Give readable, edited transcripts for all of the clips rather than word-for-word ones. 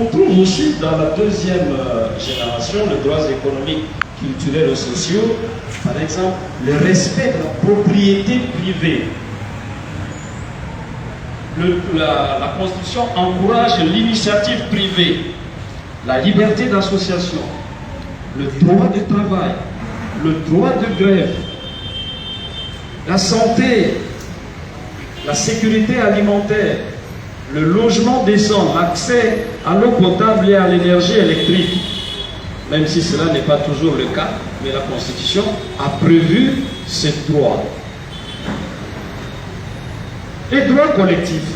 On trouve aussi dans la deuxième génération les droits économiques, culturels et sociaux, par exemple, le respect de la propriété privée. La Constitution encourage l'initiative privée, la liberté d'association, le droit du travail, le droit de grève, la santé, la sécurité alimentaire, le logement décent, l'accès à l'eau potable et à l'énergie électrique. Même si cela n'est pas toujours le cas, mais la Constitution a prévu ces droits. Les droits collectifs.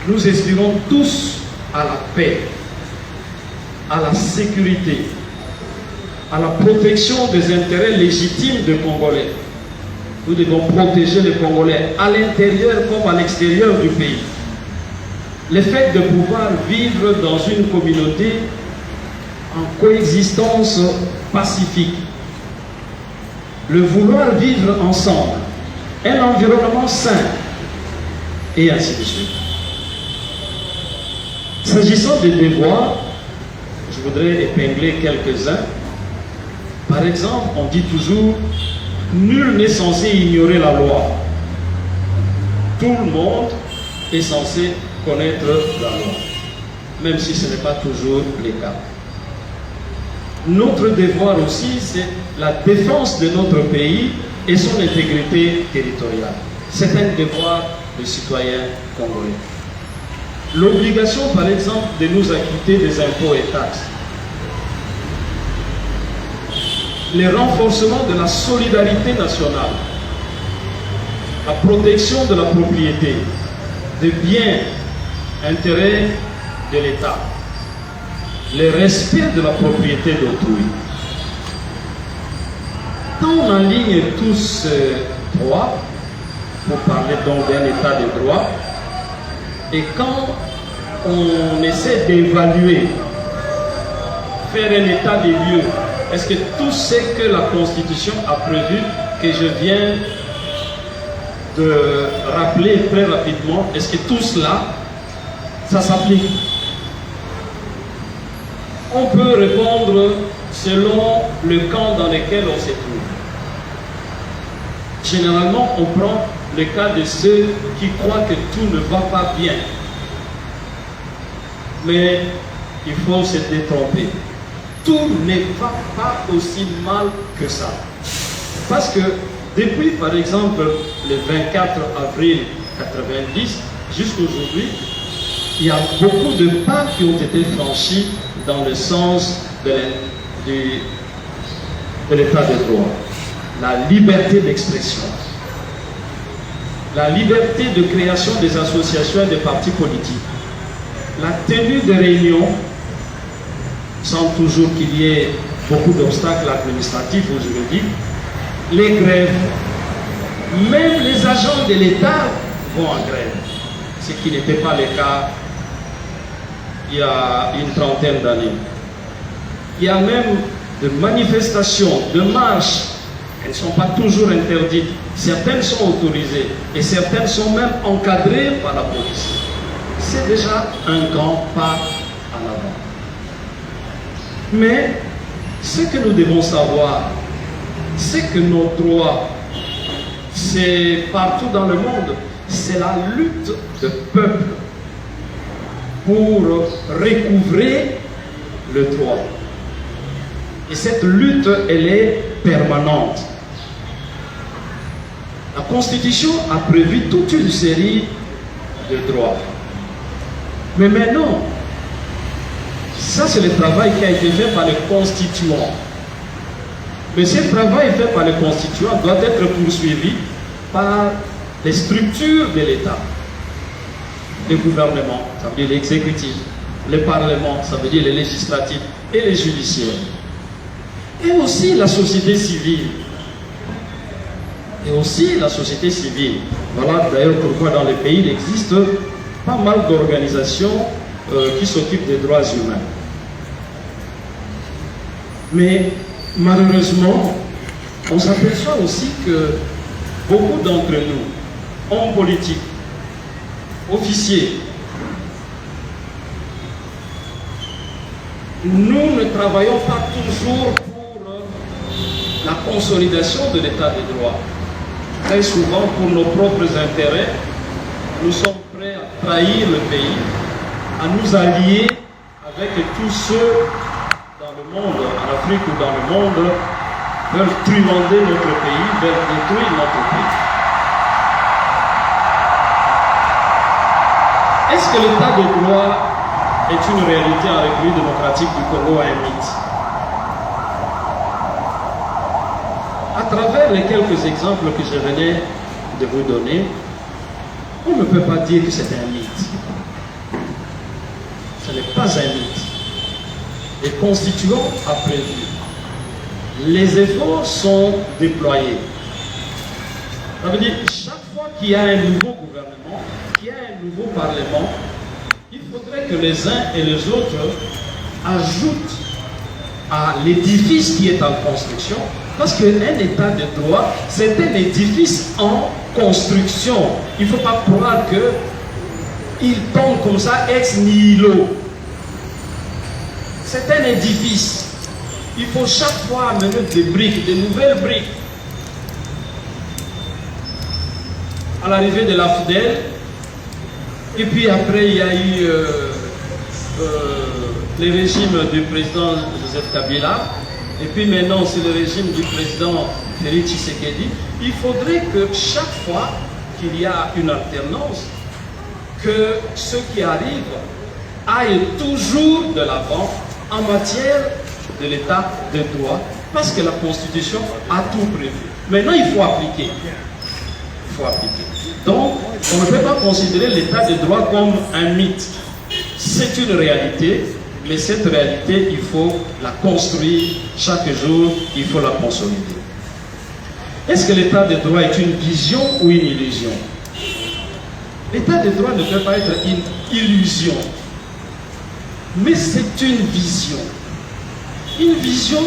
Nous aspirons tous à la paix, à la sécurité, à la protection des intérêts légitimes des Congolais. Nous devons protéger les Congolais à l'intérieur comme à l'extérieur du pays. Le fait de pouvoir vivre dans une communauté en coexistence pacifique, le vouloir vivre ensemble, un environnement sain, et ainsi de suite. S'agissant des devoirs, je voudrais épingler quelques-uns. Par exemple, on dit toujours « Nul n'est censé ignorer la loi ». Tout le monde est censé connaître la loi, même si ce n'est pas toujours le cas. Notre devoir aussi, c'est la défense de notre pays et son intégrité territoriale. C'est un devoir de citoyen congolais. L'obligation, par exemple, de nous acquitter des impôts et taxes. Le renforcement de la solidarité nationale. La protection de la propriété, des biens, intérêts de l'État. Le respect de la propriété d'autrui. Quand on aligne tous ces droits, pour parler donc d'un état de droit, et quand on essaie d'évaluer, faire un état des lieux, est-ce que tout ce que la Constitution a prévu, que je viens de rappeler très rapidement, est-ce que tout cela, ça s'applique? On peut répondre selon le camp dans lequel on se trouve. Généralement, on prend le cas de ceux qui croient que tout ne va pas bien. Mais il faut se détromper. Tout ne va pas aussi mal que ça. Parce que depuis, par exemple, le 24 avril 90 jusqu'à aujourd'hui, il y a beaucoup de pas qui ont été franchis dans le sens de l'état de droit. La liberté d'expression, la liberté de création des associations et des partis politiques, la tenue de réunions, sans toujours qu'il y ait beaucoup d'obstacles administratifs aujourd'hui, les grèves, même les agents de l'État vont en grève, ce qui n'était pas le cas il y a une trentaine d'années. Il y a même de manifestations, de marches, elles ne sont pas toujours interdites. Certaines sont autorisées et certaines sont même encadrées par la police. C'est déjà un grand pas en avant. Mais ce que nous devons savoir, c'est que nos droits, c'est partout dans le monde, c'est la lutte de peuple pour recouvrer le droit. Et cette lutte, elle est permanente. La Constitution a prévu toute une série de droits. Mais maintenant, ça c'est le travail qui a été fait par les constituants. Mais ce travail fait par les constituants doit être poursuivi par les structures de l'État. Le gouvernement, ça veut dire l'exécutif, le parlement, ça veut dire les législatifs et les judiciaires. Et aussi la société civile. Et aussi la société civile. Voilà d'ailleurs pourquoi dans les pays il existe pas mal d'organisations qui s'occupent des droits humains. Mais malheureusement, on s'aperçoit aussi que beaucoup d'entre nous, hommes politiques, officiers, nous ne travaillons pas toujours pour la consolidation de l'état de droit. Très souvent, pour nos propres intérêts, nous sommes prêts à trahir le pays, à nous allier avec tous ceux dans le monde, en Afrique ou dans le monde, veulent truander notre pays, veulent détruire notre pays. Est-ce que l'état de droit est une réalité en République démocratique du Congo, un mythe? À travers les quelques exemples que je venais de vous donner, on ne peut pas dire que c'est un mythe. Ce n'est pas un mythe. Les constituants a prévu. Les efforts sont déployés. Ça veut dire que chaque fois qu'il y a un nouveau gouvernement, qu'il y a un nouveau parlement, il faudrait que les uns et les autres ajoutent à l'édifice qui est en construction, parce qu'un état de droit, c'est un édifice en construction. Il ne faut pas croire qu'il tombe comme ça ex nihilo. C'est un édifice. Il faut chaque fois amener des briques, de nouvelles briques. À l'arrivée de la FDL, et puis après il y a eu le régime du président Joseph Kabila, et puis maintenant c'est le régime du président Félix Tshisekedi. Il faudrait que chaque fois qu'il y a une alternance, que ceux qui arrivent aillent toujours de l'avant en matière de l'état de droit, parce que la Constitution a tout prévu. Maintenant, il faut appliquer. Il faut appliquer. Donc, on ne peut pas considérer l'état de droit comme un mythe. C'est une réalité, mais cette réalité, il faut la construire chaque jour, il faut la consolider. Est-ce que l'état de droit est une vision ou une illusion? L'état de droit ne peut pas être une illusion, mais c'est une vision. Une vision,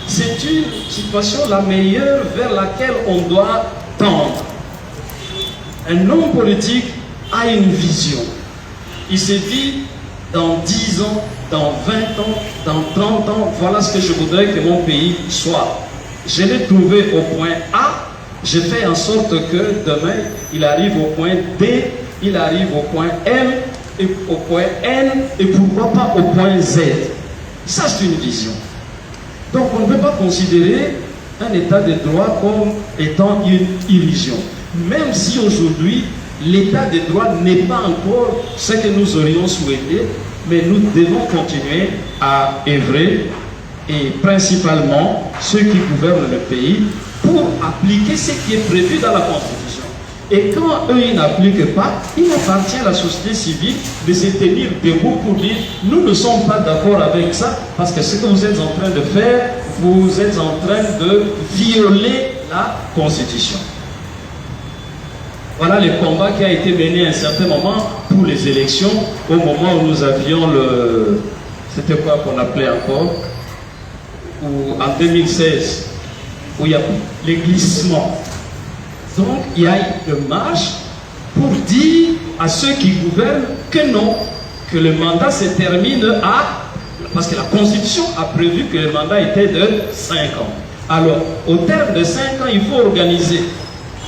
c'est une situation la meilleure vers laquelle on doit tendre. Un homme politique a une vision. Il se dit, dans 10 ans, dans 20 ans, dans 30 ans, voilà ce que je voudrais que mon pays soit. Je l'ai trouvé au point A, je fais en sorte que demain, il arrive au point D, il arrive au point M, et au point N, et pourquoi pas au point Z. Ça, c'est une vision. Donc, on ne peut pas considérer un état de droit comme étant une illusion. Même si aujourd'hui, l'état de droit n'est pas encore ce que nous aurions souhaité, mais nous devons continuer à œuvrer, et principalement ceux qui gouvernent le pays, pour appliquer ce qui est prévu dans la Constitution. Et quand eux, ils n'appliquent pas, il appartient à la société civile de se tenir debout pour dire « Nous ne sommes pas d'accord avec ça, parce que ce que vous êtes en train de faire, vous êtes en train de violer la Constitution. » Voilà le combat qui a été mené à un certain moment pour les élections, au moment où nous avions le... C'était quoi qu'on appelait encore? Ou en 2016, où il y a les glissements. Donc, il y a une marche pour dire à ceux qui gouvernent que non, que le mandat se termine à... Parce que la Constitution a prévu que le mandat était de 5 ans. Alors, au terme de 5 ans, il faut organiser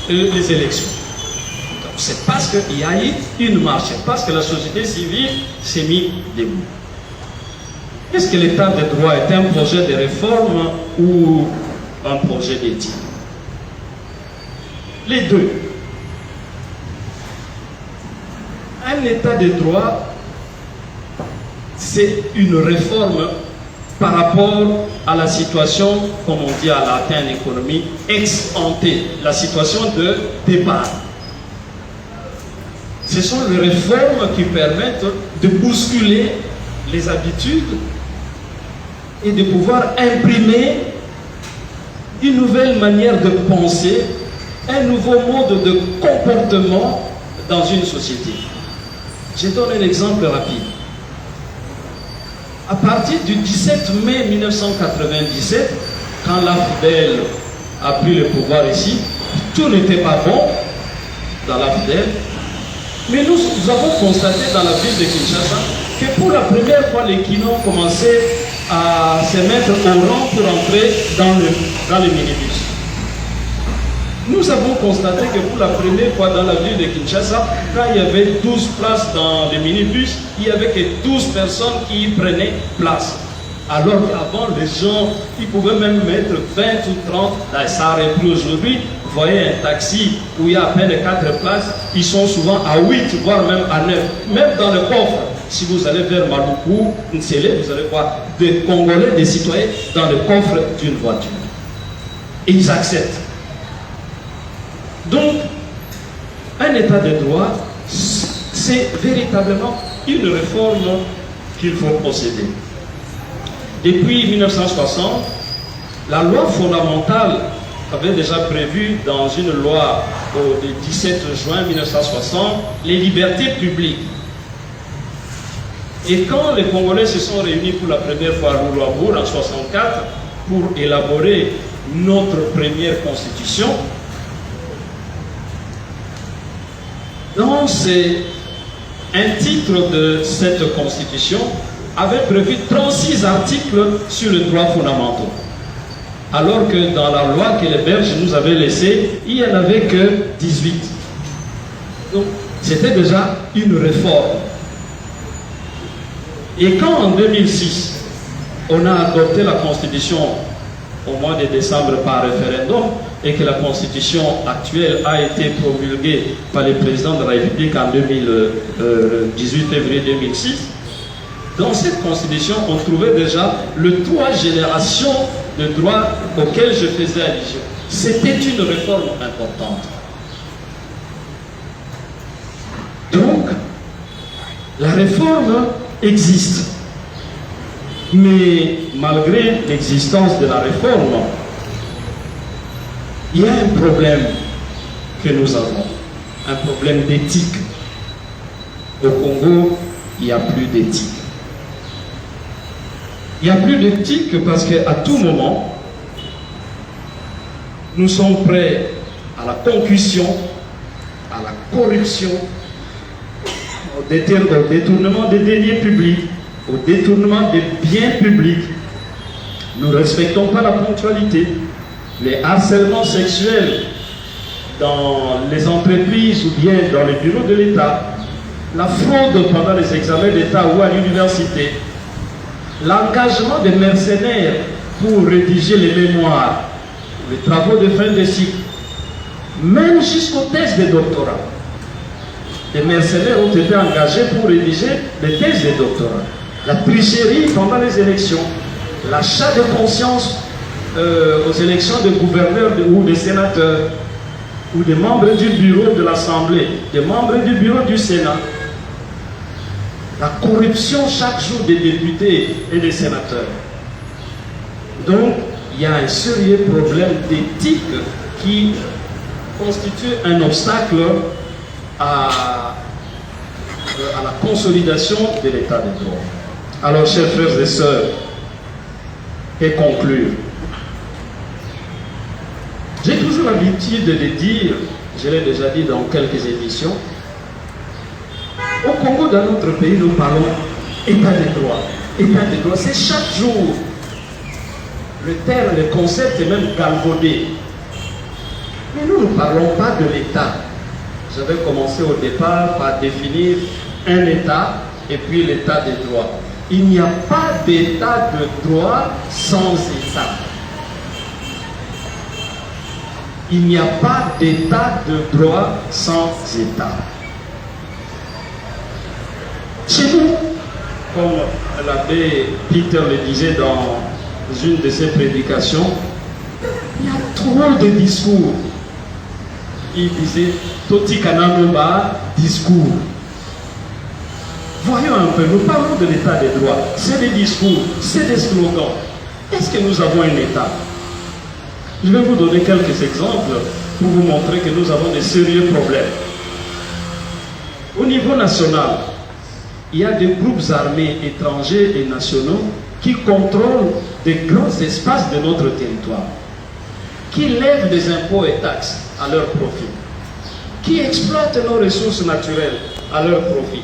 les élections. Donc, c'est parce qu'il y a eu une marche, c'est parce que la société civile s'est mise debout. Est-ce que l'état de droit est un projet de réforme ou un projet d'éthique? Les deux. Un état de droit, c'est une réforme par rapport à la situation, comme on dit à latin en économie, ex ante, la situation de départ. Ce sont les réformes qui permettent de bousculer les habitudes et de pouvoir imprimer une nouvelle manière de penser, un nouveau mode de comportement dans une société. Je donne un exemple rapide. À partir du 17 mai 1997, quand l'AFDEL a pris le pouvoir ici, tout n'était pas bon dans l'AFDEL, mais nous avons constaté dans la ville de Kinshasa que pour la première fois, les Kinons commençaient à se mettre au rang pour entrer dans le minibus. Nous avons constaté que pour la première fois dans la ville de Kinshasa, quand il y avait 12 places dans le minibus, il n'y avait que 12 personnes qui y prenaient place. Alors qu'avant, les gens, ils pouvaient même mettre 20 ou 30, là, ça n'arrive plus aujourd'hui. Vous voyez un taxi où il y a à peine 4 places, ils sont souvent à 8, voire même à 9. Même dans le coffre, si vous allez vers Maluku, Nsele, vous allez voir des Congolais, des citoyens dans le coffre d'une voiture. Et ils acceptent. Donc, un état de droit, c'est véritablement une réforme qu'il faut procéder. Depuis 1960, la loi fondamentale avait déjà prévu dans une loi du 17 juin 1960 les libertés publiques. Et quand les Congolais se sont réunis pour la première fois à Loulouabour en 1964 pour élaborer notre première constitution, donc c'est un titre de cette constitution avait prévu 36 articles sur les droits fondamentaux. Alors que dans la loi que les Belges nous avaient laissée, il n'y en avait que 18. Donc, c'était déjà une réforme. Et quand en 2006, on a adopté la Constitution au mois de décembre par référendum, et que la Constitution actuelle a été promulguée par le président de la République en 18 février 2006, dans cette Constitution, on trouvait déjà le 3 générations de droits auxquels je faisais allusion. C'était une réforme importante. Donc, la réforme existe. Mais malgré l'existence de la réforme, il y a un problème que nous avons, un problème d'éthique. Au Congo, il n'y a plus d'éthique. Il n'y a plus d'éthique parce qu'à tout moment, nous sommes prêts à la concussion, à la corruption, au détournement des deniers publics, au détournement des biens publics. Nous ne respectons pas la ponctualité. Les harcèlements sexuels dans les entreprises ou bien dans les bureaux de l'État, la fraude pendant les examens d'État ou à l'université, l'engagement des mercenaires pour rédiger les mémoires, les travaux de fin de cycle, même jusqu'aux thèses de doctorat. Les mercenaires ont été engagés pour rédiger les thèses de doctorat. La tricherie pendant les élections, l'achat de conscience aux élections de gouverneurs ou de sénateurs, ou des membres du bureau de l'Assemblée, des membres du bureau du Sénat. La corruption chaque jour des députés et des sénateurs. Donc, il y a un sérieux problème d'éthique qui constitue un obstacle à la consolidation de l'état de droit. Alors, chers frères et sœurs, et conclure. J'ai toujours l'habitude de dire, je l'ai déjà dit dans quelques émissions, au Congo, dans notre pays, nous parlons état de droit. État de droit, c'est chaque jour. Le terme, le concept est même galvaudé. Mais nous ne parlons pas de l'État. J'avais commencé au départ par définir un État et puis l'état de droit. Il n'y a pas d'état de droit sans État. Il n'y a pas d'état de droit sans État. Chez nous, comme l'abbé Peter le disait dans une de ses prédications, il y a trop de discours. Il disait Toti Kananoba, discours. Voyons un peu, nous parlons de l'état des droits. C'est des discours, c'est des slogans. Est-ce que nous avons un État? Je vais vous donner quelques exemples pour vous montrer que nous avons des sérieux problèmes. Au niveau national, il y a des groupes armés étrangers et nationaux qui contrôlent des grands espaces de notre territoire, qui lèvent des impôts et taxes à leur profit, qui exploitent nos ressources naturelles à leur profit,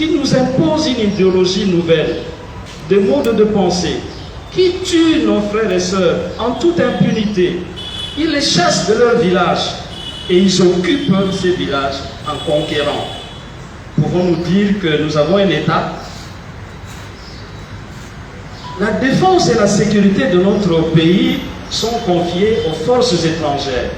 qui nous impose une idéologie nouvelle, des modes de pensée, qui tuent nos frères et sœurs en toute impunité. Ils les chassent de leur village et ils occupent ces villages en conquérant. Pouvons-nous dire que nous avons un État? La défense et la sécurité de notre pays sont confiées aux forces étrangères.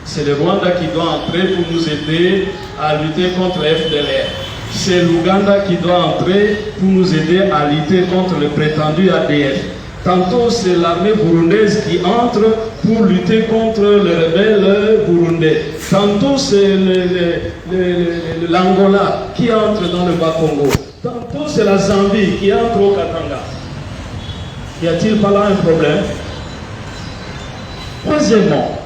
C'est le Rwanda qui doit entrer pour nous aider à lutter contre FDLR. C'est l'Ouganda qui doit entrer pour nous aider à lutter contre le prétendu ADF. Tantôt c'est l'armée burundaise qui entre pour lutter contre les rebelles burundais. Tantôt c'est l'Angola qui entre dans le Bas-Congo. Tantôt c'est la Zambie qui entre au Katanga. Y a-t-il pas là un problème? Troisièmement,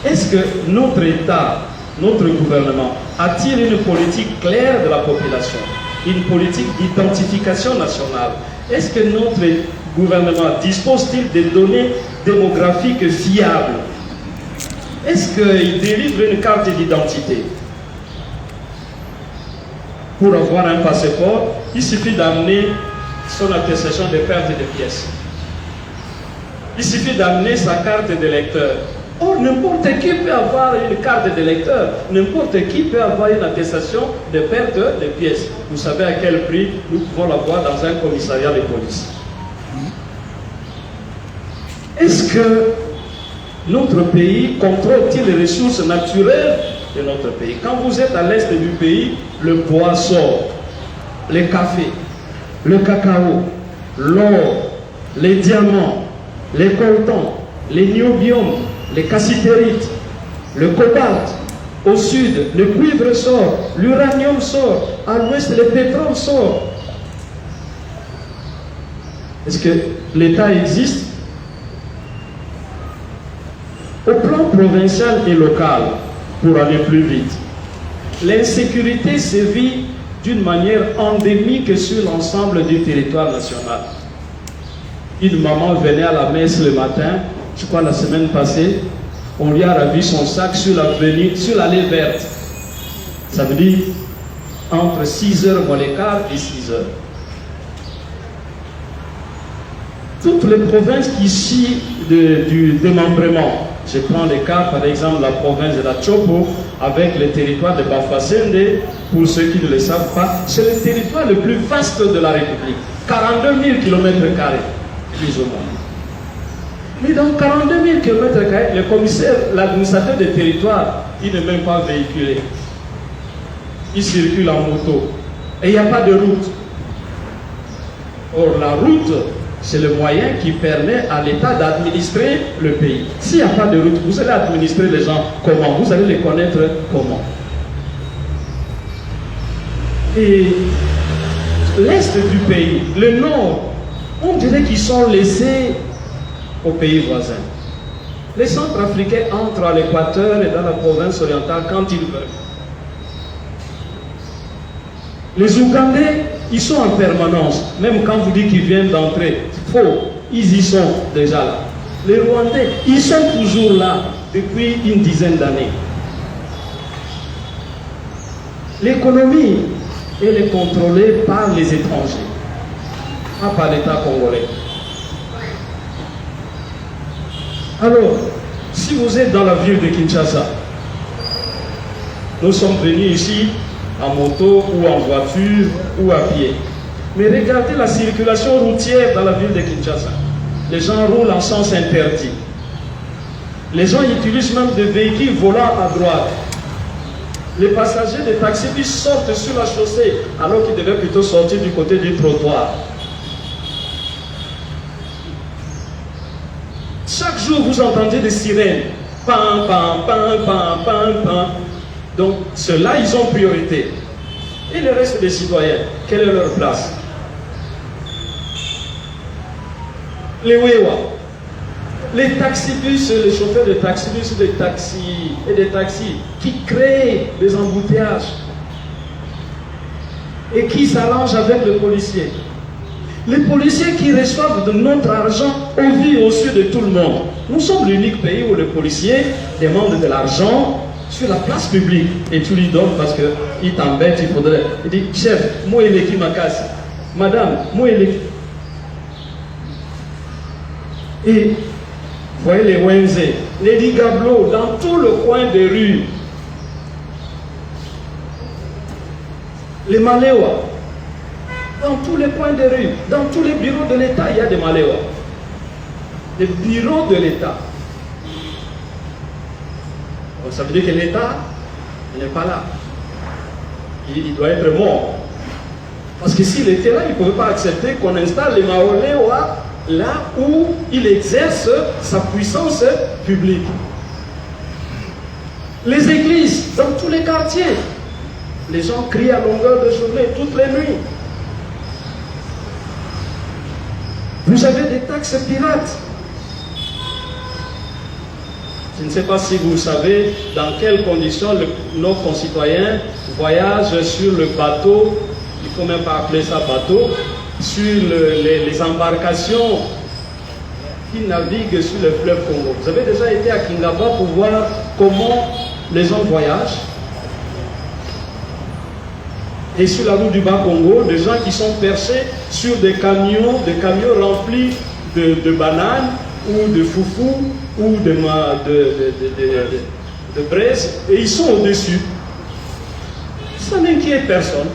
est-ce que notre État, notre gouvernement, a-t-il une politique claire de la population, une politique d'identification nationale? Est-ce que notre gouvernement dispose-t-il de données démographiques fiables? Est-ce qu'il délivre une carte d'identité? Pour avoir un passeport, il suffit d'amener son attestation de perte de pièces. Il suffit d'amener sa carte d'électeur. Or, n'importe qui peut avoir une carte d'électeur, n'importe qui peut avoir une attestation de perte de pièces. Vous savez à quel prix nous pouvons l'avoir dans un commissariat de police. Est-ce que notre pays contrôle-t-il les ressources naturelles de notre pays? Quand vous êtes à l'est du pays, le bois sort, le café, le cacao, l'or, les diamants, les coltans, les niobiums, les cassitérites, le cobalt. Au sud, le cuivre sort, l'uranium sort, à l'ouest, le pétrole sort. Est-ce que l'État existe? Au plan provincial et local, pour aller plus vite, l'insécurité sévit d'une manière endémique sur l'ensemble du territoire national. Une maman venait à la messe le matin, je crois la semaine passée, on lui a ravi son sac sur l'allée verte. Ça veut dire entre 6h moins les quarts et 6h. Toutes les provinces ici du démembrement, je prends le cas par exemple la province de la Chopo avec le territoire de Bafasende, pour ceux qui ne le savent pas, c'est le territoire le plus vaste de la République, 42 000 km², plus ou moins. Mais dans 42 000 km², le commissaire, l'administrateur des territoires, il n'est même pas véhiculé. Il circule en moto. Et il n'y a pas de route. Or, la route, c'est le moyen qui permet à l'État d'administrer le pays. S'il n'y a pas de route, vous allez administrer les gens comment? Vous allez les connaître comment? Et l'est du pays, le nord, on dirait qu'ils sont laissés aux pays voisins. Les Centrafricains entrent à l'Équateur et dans la province orientale quand ils veulent. Les Ougandais, ils sont en permanence. Même quand vous dites qu'ils viennent d'entrer, c'est faux. Ils y sont déjà là. Les Rwandais, ils sont toujours là depuis une dizaine d'années. L'économie, elle est contrôlée par les étrangers, pas par l'État congolais. Alors, si vous êtes dans la ville de Kinshasa, nous sommes venus ici en moto ou en voiture ou à pied. Mais regardez la circulation routière dans la ville de Kinshasa. Les gens roulent en sens interdit. Les gens utilisent même des véhicules volant à droite. Les passagers des taxis sortent sur la chaussée alors qu'ils devaient plutôt sortir du côté du trottoir. Chaque jour, vous entendez des sirènes. Pam, pam, pam, pam, pam, pam. Donc, ceux-là, ils ont priorité. Et le reste des citoyens, quelle est leur place? Les Wewa, les taxibus, les chauffeurs de taxibus, des taxis et des taxis qui créent des embouteillages et qui s'arrangent avec les policiers. Les policiers qui reçoivent de notre argent au vu et au su de tout le monde. Nous sommes l'unique pays où les policiers demandent de l'argent sur la place publique et tu lui donnes parce qu'il t'embête, il faudrait. Il dit, chef, moi il est qui m'a cassé. Madame, moi il est. Et vous voyez les Wenze, les Digablo, dans tout le coin des rues, les Maléwa, dans tous les coins des rues, dans tous les bureaux de l'État, il y a des Maléwa. Les bureaux de l'État. Donc ça veut dire que l'État n'est pas là. Il doit être mort. Parce que s'il était là, il ne pouvait pas accepter qu'on installe les Maléwa là où il exerce sa puissance publique. Les églises, dans tous les quartiers, les gens crient à longueur de journée, toutes les nuits. Vous avez des taxes pirates. Je ne sais pas si vous savez dans quelles conditions nos concitoyens voyagent sur le bateau, il ne faut même pas appeler ça bateau, sur les embarcations qui naviguent sur le fleuve Congo. Vous avez déjà été à Kingaba pour voir comment les gens voyagent. Et sur la route du Bas-Congo, des gens qui sont perchés sur des camions remplis de bananes ou de foufou ou de braise, et ils sont au-dessus. Ça n'inquiète personne.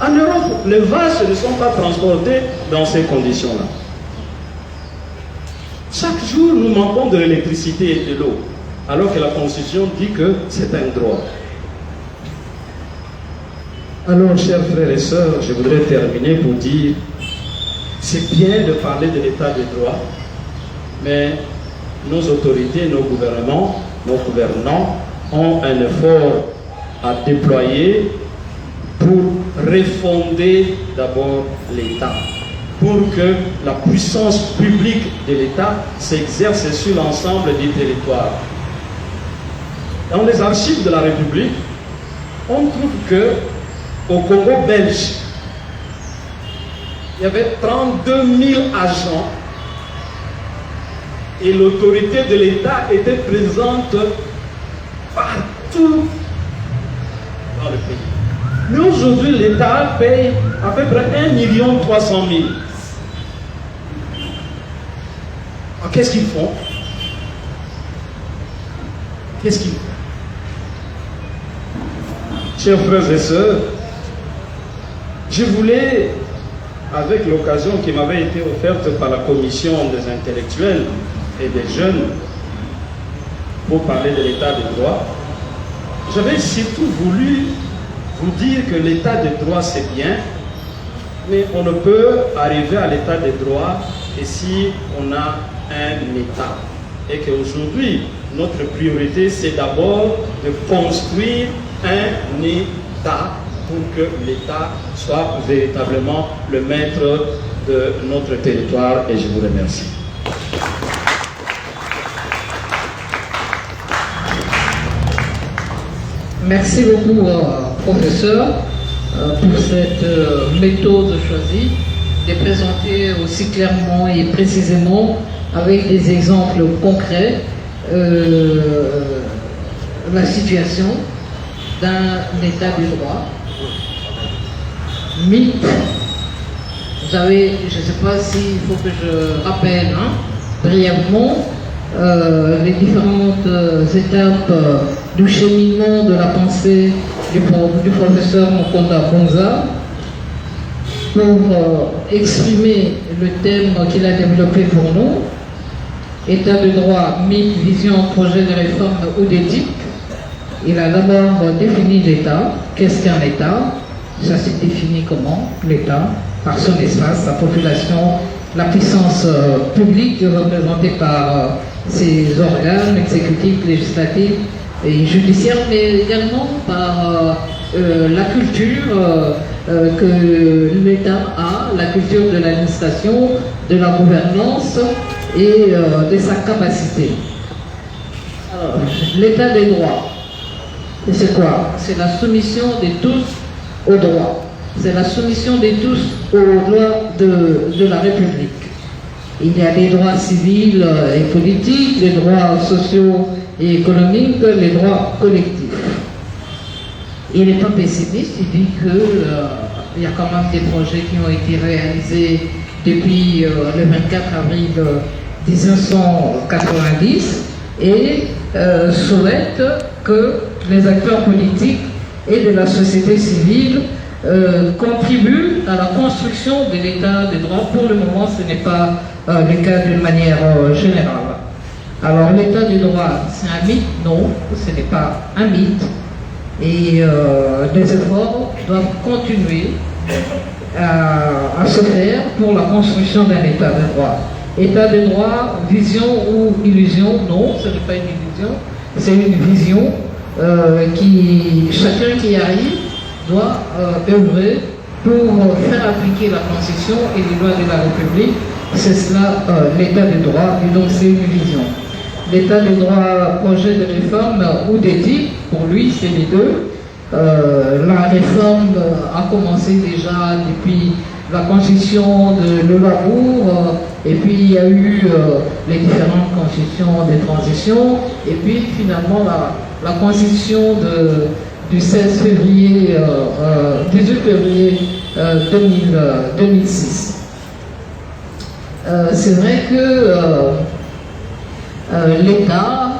En Europe, les vaches ne sont pas transportées dans ces conditions-là. Chaque jour, nous manquons de l'électricité et de l'eau, alors que la Constitution dit que c'est un droit. Alors, chers frères et sœurs, je voudrais terminer pour dire, c'est bien de parler de l'état de droit, mais nos autorités, nos gouvernements, nos gouvernants ont un effort à déployer pour refonder d'abord l'État, pour que la puissance publique de l'État s'exerce sur l'ensemble du territoire. Dans les archives de la République, on trouve que au Congo belge, il y avait 32 000 agents et l'autorité de l'État était présente partout dans le pays. Mais aujourd'hui, l'État paye à peu près 1 300 000. Alors, qu'est-ce qu'ils font? Qu'est-ce qu'ils font? Chers frères et sœurs, je voulais, avec l'occasion qui m'avait été offerte par la commission des intellectuels et des jeunes pour parler de l'état de droit, j'avais surtout voulu vous dire que l'état de droit c'est bien, mais on ne peut arriver à l'état de droit que si on a un État. Et qu'aujourd'hui, notre priorité c'est d'abord de construire un État pour que l'État soit véritablement le maître de notre territoire, et je vous remercie. Merci beaucoup, professeur, pour cette méthode choisie de présenter aussi clairement et précisément, avec des exemples concrets, la situation d'un état de droit. Mythe. Vous avez, je ne sais pas s'il faut que je rappelle brièvement les différentes étapes du cheminement de la pensée du professeur Mukonda Bonza pour exprimer le thème qu'il a développé pour nous. État de droit, mythe, vision, projet de réforme ou d'éthique. Il a d'abord défini l'État. Qu'est-ce qu'un État? Ça s'est défini comment? L'État, par son espace, sa population, la puissance publique représentée par ses organes exécutifs, législatifs et judiciaires, mais également par la culture que l'État a, la culture de l'administration, de la gouvernance et de sa capacité. Alors, l'état des droits, c'est quoi? C'est la soumission de tous aux droits. C'est la soumission de tous aux lois de la République. Il y a des droits civils et politiques, des droits sociaux et économique, les droits collectifs. Il n'est pas pessimiste, il dit qu'il y a quand même des projets qui ont été réalisés depuis le 24 avril 1990 et souhaite que les acteurs politiques et de la société civile contribuent à la construction de l'état de droit. Pour le moment, ce n'est pas le cas d'une manière générale. Alors, l'état du droit, c'est un mythe? Non, ce n'est pas un mythe. Et les efforts doivent continuer à se faire pour la construction d'un état de droit. État de droit, vision ou illusion? Non, ce n'est pas une illusion, c'est une vision qui, chacun qui arrive doit œuvrer pour faire appliquer la Constitution et les lois de la République. C'est cela l'état de droit, et donc c'est une vision. L'état de droit, projet de réforme ou d'éthique, pour lui c'est les deux. La réforme a commencé déjà depuis la constitution de Labour, et puis il y a eu les différentes constitutions de transition, et puis finalement la constitution du 16 février, 18 février 2006. C'est vrai que l'État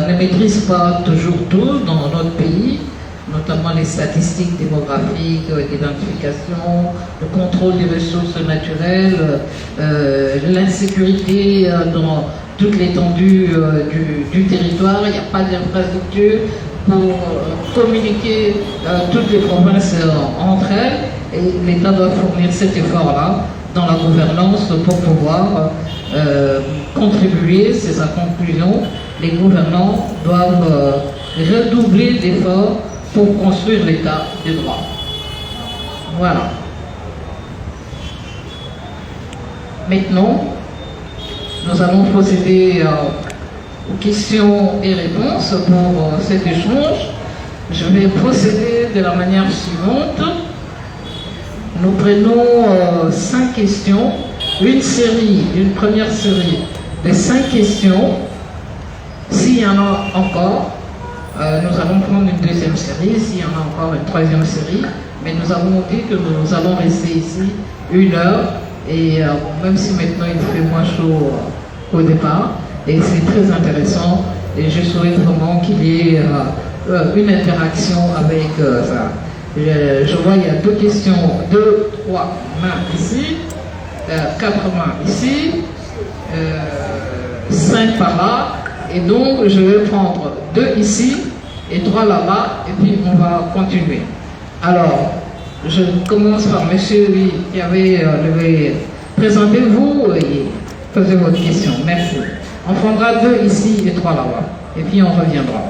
ne maîtrise pas toujours tout dans notre pays, notamment les statistiques démographiques, l'identification, le contrôle des ressources naturelles, l'insécurité dans toute l'étendue du territoire. Il n'y a pas d'infrastructure pour communiquer toutes les provinces entre elles, et l'État doit fournir cet effort-là dans la gouvernance pour pouvoir contribuer. C'est sa conclusion. Les gouvernants doivent redoubler d'efforts pour construire l'état de droit. Voilà. Maintenant, nous allons procéder aux questions et réponses pour cet échange. Je vais procéder de la manière suivante. Nous prenons 5 questions, une première série de 5 questions. S'il y en a encore, nous allons prendre une deuxième série, s'il y en a encore une troisième série, mais nous avons dit que nous allons rester ici 1 heure, et même si maintenant il fait moins chaud qu'au départ, et c'est très intéressant, et je souhaite vraiment qu'il y ait une interaction avec ça. Je vois il y a 2 questions, 2, 3 mains ici, 4 mains ici, 5 par là, et donc je vais prendre 2 ici et 3 là-bas, et puis on va continuer. Alors, je commence par monsieur qui avait levé. Présentez-vous et posez votre question. Merci. On prendra 2 ici et 3 là-bas, et puis on reviendra.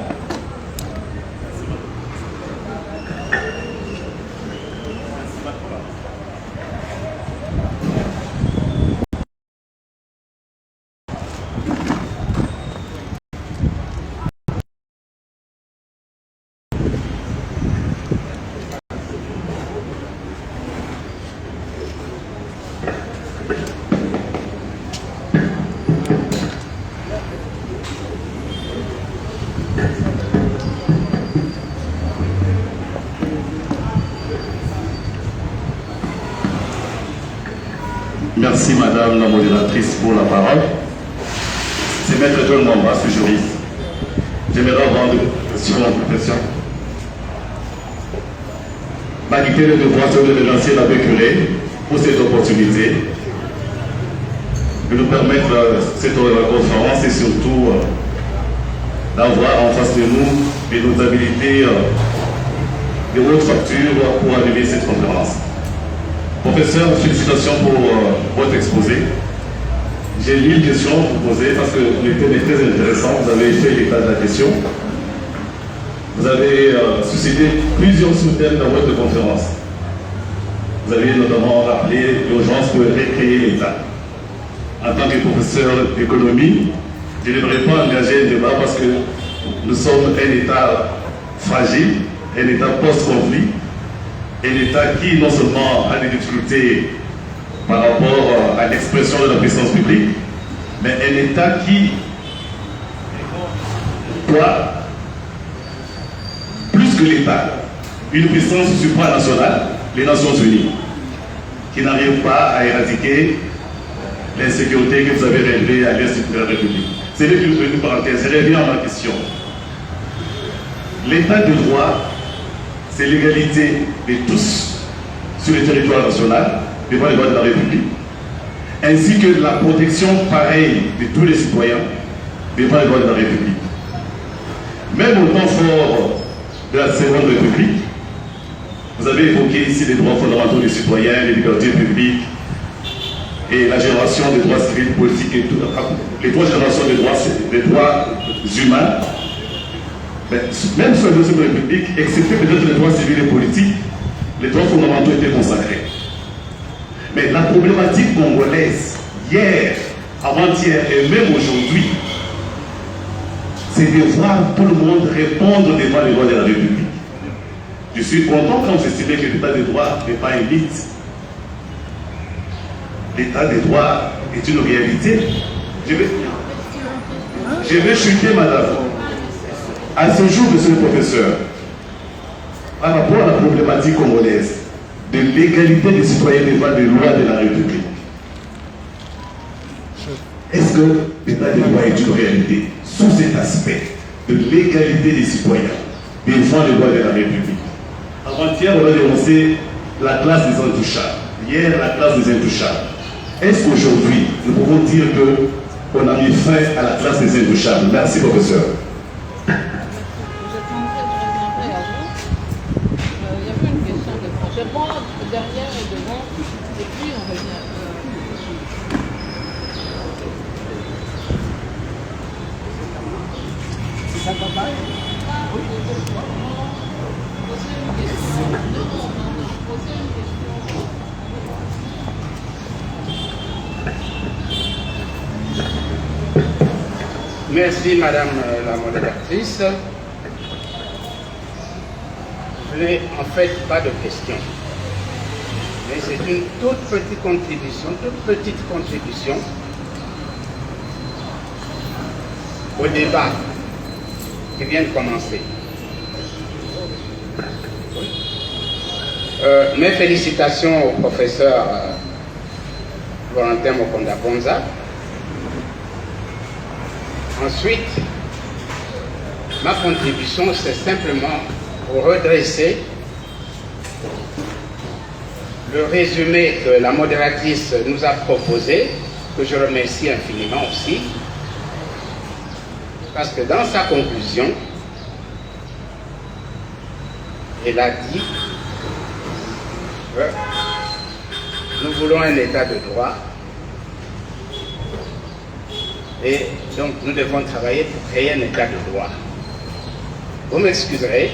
Merci Madame la modératrice pour la parole. C'est Maître John Mwamba, ce juriste. J'aimerais avoir une question en profession. M'acquitter le devoir de remercier l'abbé Curé pour cette opportunité, de nous permettre cette conférence et surtout d'avoir en face de nous des notabilités de haute facture pour animer cette conférence. Professeur, félicitations pour votre exposé. J'ai 1000 questions à vous poser parce que le thème est très intéressant. Vous avez fait l'état de la question. Vous avez suscité plusieurs sous-thèmes dans votre conférence. Vous avez notamment rappelé l'urgence de recréer l'État. En tant que professeur d'économie, je n'aimerais pas engager un débat parce que nous sommes un État fragile, un État post-conflit, un État qui non seulement a des difficultés par rapport à l'expression de la puissance publique, mais un État qui Toi, plus que l'État, une puissance supranationale, les Nations Unies, qui n'arrive pas à éradiquer l'insécurité que vous avez relevée à l'est de la République. C'est une parenthèse, je reviens à ma question. L'état de droit, c'est l'égalité de tous sur le territoire national, devant les lois de la République, ainsi que la protection pareille de tous les citoyens devant les lois de la République. Même au temps fort de la Seconde République, vous avez évoqué ici les droits fondamentaux des citoyens, les libertés publiques et la génération des droits civils, politiques et tout, les trois générations des droits humains. Mais même sur la Deuxième République, excepté peut-être les droits civils et politiques, les droits fondamentaux étaient consacrés. Mais la problématique congolaise, hier, avant-hier et même aujourd'hui, c'est de voir tout le monde répondre devant les lois de la République. Je suis content quand vous estimez que l'état de droit n'est pas un mythe. L'état de droit est une réalité. Je vais chuter, madame. À ce jour, monsieur le professeur, par rapport à la problématique congolaise de l'égalité des citoyens devant les lois de la République, est-ce que l'état de droit est une réalité sous cet aspect de l'égalité des citoyens devant les lois de la République? Avant-hier, on a dénoncé la classe des intouchables. Hier, la classe des intouchables. Est-ce qu'aujourd'hui, nous pouvons dire qu'on a mis fin à la classe des intouchables? Merci, professeur. Derrière et devant, et puis on revient. Ça va pas? Merci Madame la modératrice. Je n'ai en fait pas de questions. Mais c'est une toute petite contribution au débat qui vient de commencer. Mes félicitations au professeur Valentin Mokonda-Ponza. Ensuite, ma contribution, c'est simplement pour redresser le résumé que la modératrice nous a proposé, que je remercie infiniment aussi, parce que dans sa conclusion, elle a dit que nous voulons un état de droit et donc nous devons travailler pour créer un état de droit. Vous m'excuserez,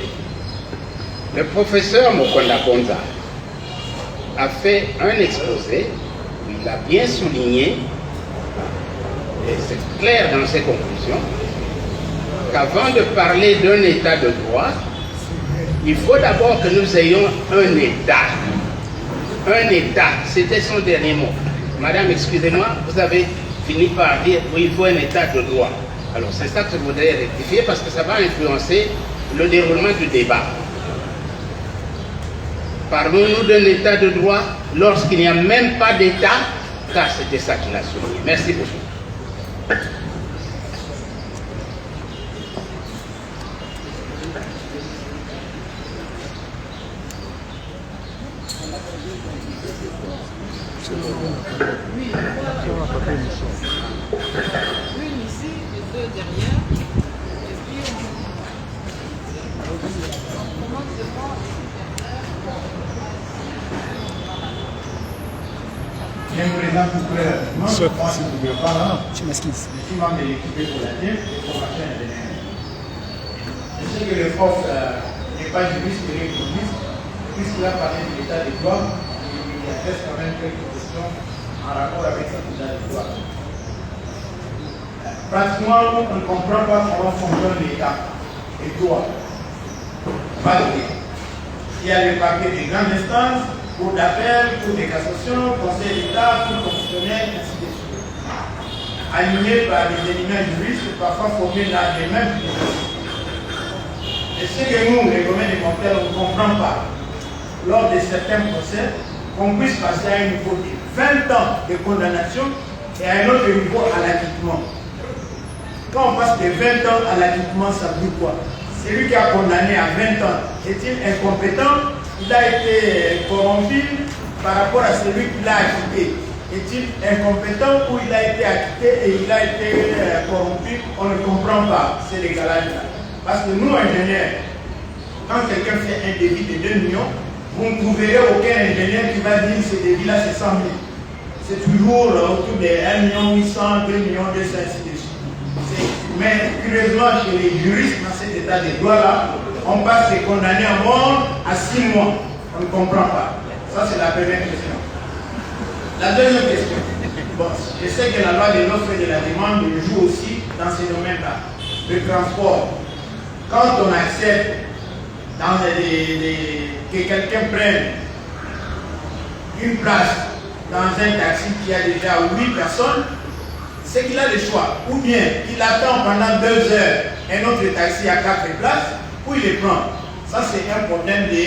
le professeur Mokonda-Ponza a fait un exposé où il a bien souligné, et c'est clair dans ses conclusions, qu'avant de parler d'un état de droit, il faut d'abord que nous ayons un état. Un état, c'était son dernier mot. Madame, excusez-moi, vous avez fini par dire qu'il faut un état de droit. Alors c'est ça que je voudrais rectifier parce que ça va influencer le déroulement du débat. Parlons-nous d'un état de droit lorsqu'il n'y a même pas d'état, car c'était ça qu'il a souligné. Merci beaucoup. Une ici et deux derrière. Et puis on commence devant. Bien présent pour que moi je ne pouvais pas là. Je m'excuse. Je suis membre de l'équipe pour la DIF et pour la chaîne de l'année. Je sais que le prof n'est pas juriste et économiste, puisqu'il a parlé de l'état de droit, il adresse quand même quelques questions en rapport avec cet état de droit. Pratiquement, on ne comprend pas comment fonctionne l'État et le droit. Pas de l'État. Il y a le paquet des grandes instances, cour d'appel, cour de cassation, conseil d'État, cour constitutionnelle, ainsi de suite. Animés par des éminents juristes, parfois formés dans les mêmes Et ce que nous, les communs des mortels, on ne comprend pas, lors de certains procès, qu'on puisse passer à un niveau de 20 ans de condamnation et à un autre niveau à l'acquittement. Quand on passe de 20 ans à l'acquittement, ça veut dire quoi? Celui qui a condamné à 20 ans, est-il incompétent? Il a été corrompu par rapport à celui qui l'a acquitté. Est-il incompétent ou il a été acquitté et il a été corrompu? On ne comprend pas ces décalages-là. Parce que nous, ingénieurs, quand quelqu'un fait un débit de 2 millions, vous ne trouverez aucun ingénieur qui va dire ce débit-là c'est 100 000. C'est toujours autour de 1 800 000, 2 200 000, ainsi de suite. Mais curieusement, chez les juristes, dans cet état de droit-là, on passe des condamnés à mort à 6 mois. On ne comprend pas. Ça, c'est la première question. La deuxième question. Bon, je sais que la loi de l'offre et de la demande joue aussi dans ces domaines-là. Le transport. Quand on accepte que quelqu'un prenne une place dans un taxi qui a déjà 8 personnes, c'est qu'il a le choix. Ou bien il attend pendant 2 heures un autre taxi à 4 places, ou il les prend. Ça, c'est un problème de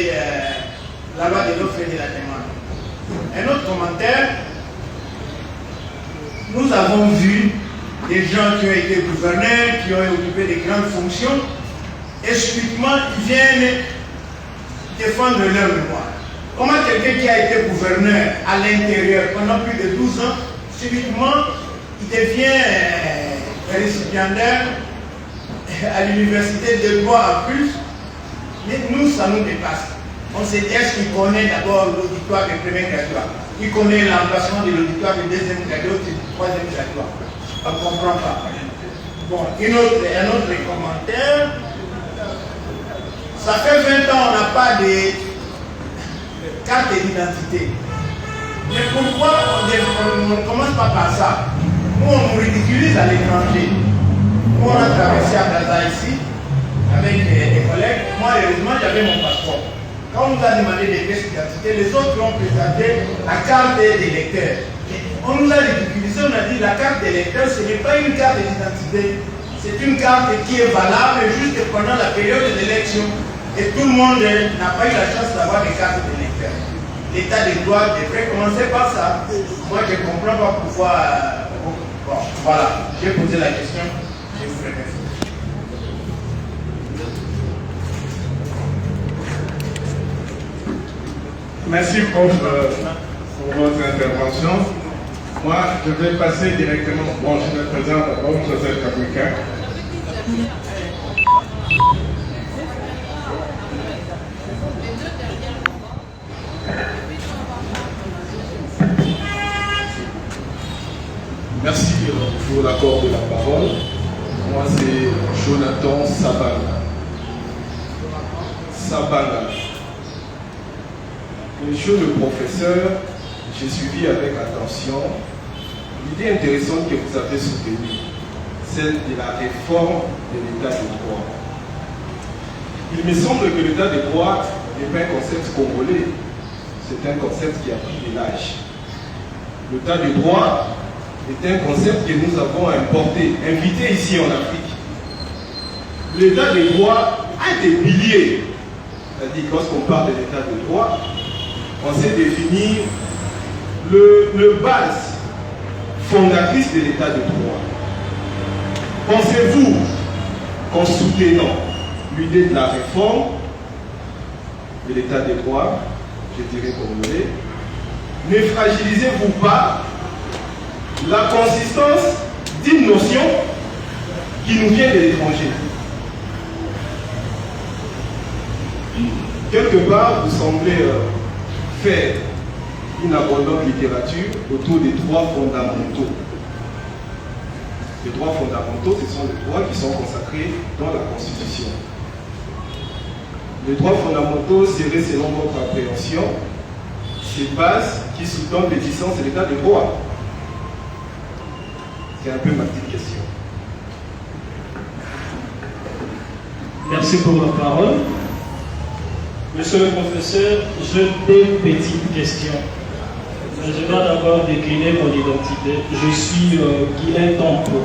la loi de l'offre et de la demande. Un autre commentaire, nous avons vu des gens qui ont été gouverneurs, qui ont occupé de grandes fonctions, et subitement, ils viennent défendre leur mémoire. Comment quelqu'un qui a été gouverneur à l'intérieur pendant plus de 12 ans, subitement, il devient récipiendaire à l'université de droit en plus, mais nous, ça nous dépasse. On se dit, est-ce qu'il connaît d'abord l'auditoire du premier graduat? Il connaît l'emplacement de l'auditoire du deuxième graduat, du troisième graduat. On ne comprend pas. Bon, un autre commentaire. Ça fait 20 ans, on n'a pas de carte d'identité. Mais pourquoi on ne commence pas par ça? Nous, on nous ridiculise à l'étranger. Nous, on a traversé à Gaza ici, avec des collègues. Moi, heureusement, j'avais mon passeport. Quand on nous a demandé des pièces d'identité, les autres ont présenté la carte d'électeur. On nous a ridiculisé, on a dit la carte d'électeur, ce n'est pas une carte d'identité. C'est une carte qui est valable juste pendant la période de l'élection. Et tout le monde n'a pas eu la chance d'avoir des cartes d'électeur. L'état de droit devrait commencer par ça. Moi, je ne comprends pas pourquoi. Bon, voilà, j'ai posé la question. Je vous remercie. Merci, prof, pour votre intervention. Moi, je vais passer directement. Bon, je me présente d'abord, Joseph Kabouika. Merci pour l'accord de la parole. Moi, c'est Jonathan Sabana. Monsieur le professeur, j'ai suivi avec attention l'idée intéressante que vous avez soutenue, celle de la réforme de l'état de droit. Il me semble que l'état de droit n'est pas un concept congolais, c'est un concept qui a pris de l'âge. L'état de droit est un concept que nous avons importé, invité ici en Afrique. L'état de droit a des piliers. C'est-à-dire, lorsqu'on parle de l'état de droit, on sait définir le base fondatrice de l'état de droit. Pensez-vous qu'en soutenant l'idée de la réforme de l'état de droit, je dirais congolais, ne fragilisez-vous pas la consistance d'une notion qui nous vient de l'étranger? Quelque part, vous semblez faire une abondante littérature autour des droits fondamentaux. Les droits fondamentaux, ce sont les droits qui sont consacrés dans la Constitution. Les droits fondamentaux seraient, selon votre appréhension, ces bases qui sous-tendent l'existence de l'état de droit. C'est un peu ma petite question. Merci pour la parole. Monsieur le professeur, j'ai deux petites questions. Je dois d'abord décliner mon identité. Je suis Guilain Tampo.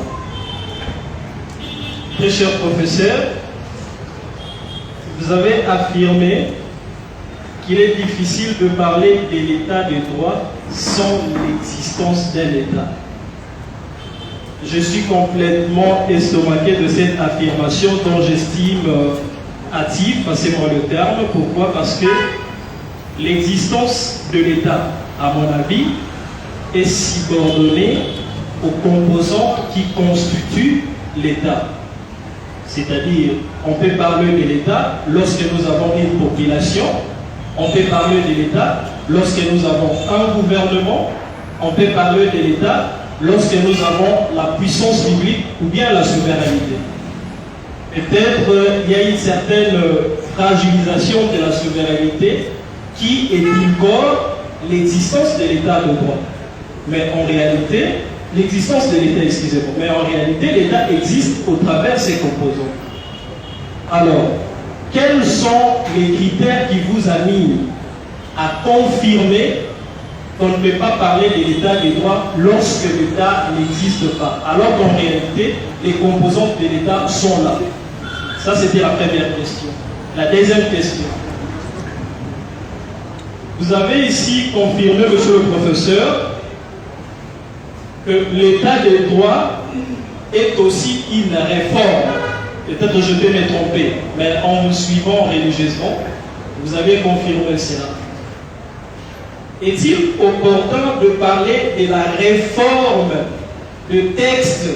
Très cher professeur, vous avez affirmé qu'il est difficile de parler de l'état de droit sans l'existence d'un État. Je suis complètement estomaqué de cette affirmation dont j'estime hâtive, passez-moi le terme. Pourquoi? Parce que l'existence de l'État, à mon avis, est subordonnée aux composantes qui constituent l'État. C'est-à-dire, on peut parler de l'État lorsque nous avons une population, on peut parler de l'État lorsque nous avons un gouvernement, on peut parler de l'État lorsque nous avons la puissance publique ou bien la souveraineté. Peut-être il y a une certaine fragilisation de la souveraineté qui édulcore l'existence de l'État de droit. Mais en réalité, l'existence de l'État, excusez-moi, mais en réalité, l'État existe au travers de ses composants. Alors, quels sont les critères qui vous animent à confirmer qu'on ne peut pas parler de l'état des droits lorsque l'État n'existe pas, alors qu'en réalité, les composantes de l'État sont là? Ça, c'était la première question. La deuxième question. Vous avez ici confirmé, monsieur le professeur, que l'état des droits est aussi une réforme. Peut-être que je peux me tromper, mais en nous suivant religieusement, vous avez confirmé cela. Est-il opportun de parler de la réforme de texte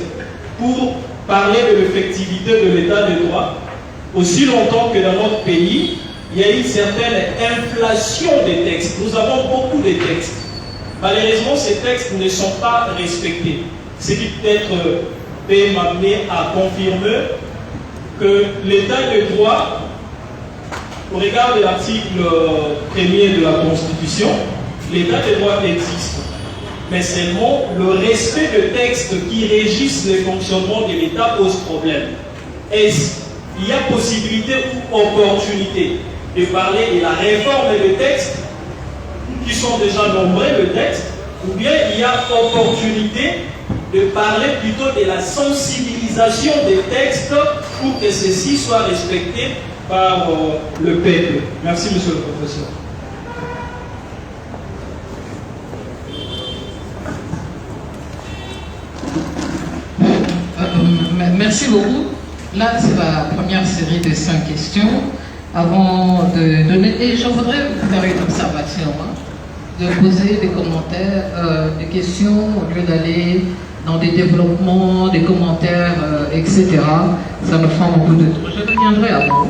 pour parler de l'effectivité de l'état de droit, aussi longtemps que dans notre pays, il y a une certaine inflation des textes. Nous avons beaucoup de textes. Malheureusement, ces textes ne sont pas respectés. Ce qui peut-être peut m'amener à confirmer que l'état de droit, au regard de l'article 1er de la Constitution, l'état de droit existe. Mais seulement le respect de textes qui régissent le fonctionnement de l'État pose problème. Est-ce qu'il y a possibilité ou opportunité de parler de la réforme des textes qui sont déjà nombreux, le texte, ou bien il y a opportunité de parler plutôt de la sensibilisation des textes pour que ceux-ci soient respectés par le peuple. Merci, monsieur le professeur. Merci beaucoup. Là, c'est la première série de 5 questions. Avant de donner, et je voudrais faire une observation, de poser des commentaires, des questions, au lieu d'aller dans des développements, des commentaires, etc. Ça me prend beaucoup de temps. Je reviendrai à vous.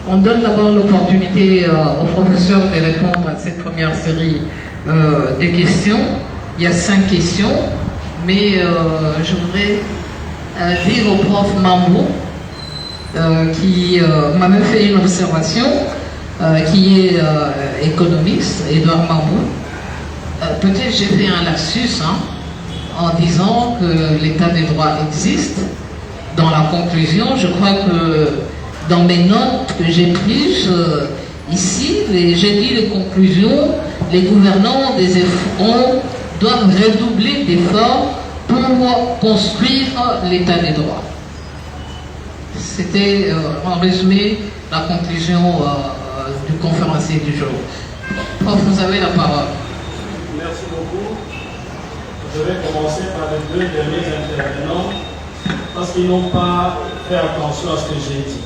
On donne d'abord l'opportunité au professeur de répondre à cette première série de questions. Il y a 5 questions, mais je voudrais dire au prof Mambo, qui m'a même fait une observation, qui est économiste, Edouard Mambo. Peut-être j'ai fait un lapsus en disant que l'état des droits existe. Dans la conclusion, je crois que dans mes notes que j'ai prises ici, j'ai dit les conclusions, les gouvernants doivent redoubler d'efforts pour construire l'état des droits. C'était en résumé la conclusion du conférencier du jour. Prof, vous avez la parole. Merci beaucoup. Je vais commencer par les 2 derniers intervenants parce qu'ils n'ont pas fait attention à ce que j'ai dit.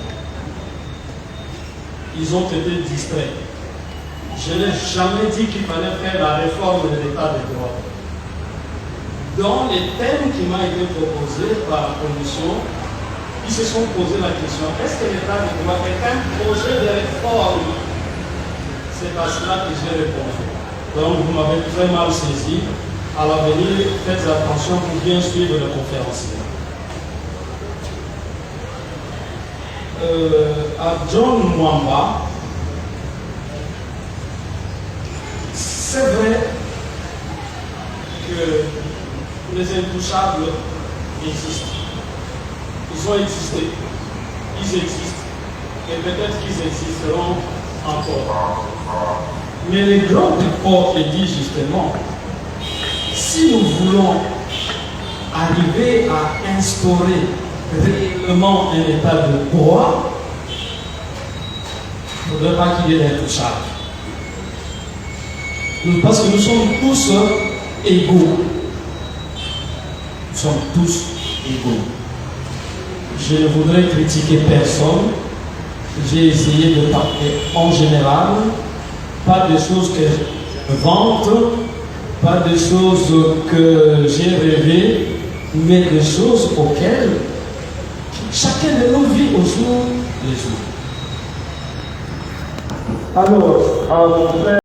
Ils ont été distraits. Je n'ai jamais dit qu'il fallait faire la réforme de l'état de droit. Dans les thèmes qui m'ont été proposés par la commission, ils se sont posé la question, est-ce que l'état de droit est un projet de réforme? C'est à cela que j'ai répondu. Donc vous m'avez très mal saisi. À l'avenir, faites attention pour bien suivre le conférencier. À John Mwamba, c'est vrai que les intouchables existent. Ils ont existé, ils existent, et peut-être qu'ils existeront encore. Mais le grand rapport dit justement, si nous voulons arriver à instaurer réellement un état de droit, Il ne faudrait pas qu'il y ait d'intouchables. Parce que nous sommes tous égaux. Nous sommes tous égaux. Je ne voudrais critiquer personne. J'ai essayé de parler en général, pas des choses que je vante, pas des choses que j'ai rêvées, mais des choses auxquelles chacun de nous vit au jour le jour. Alors, mon frère,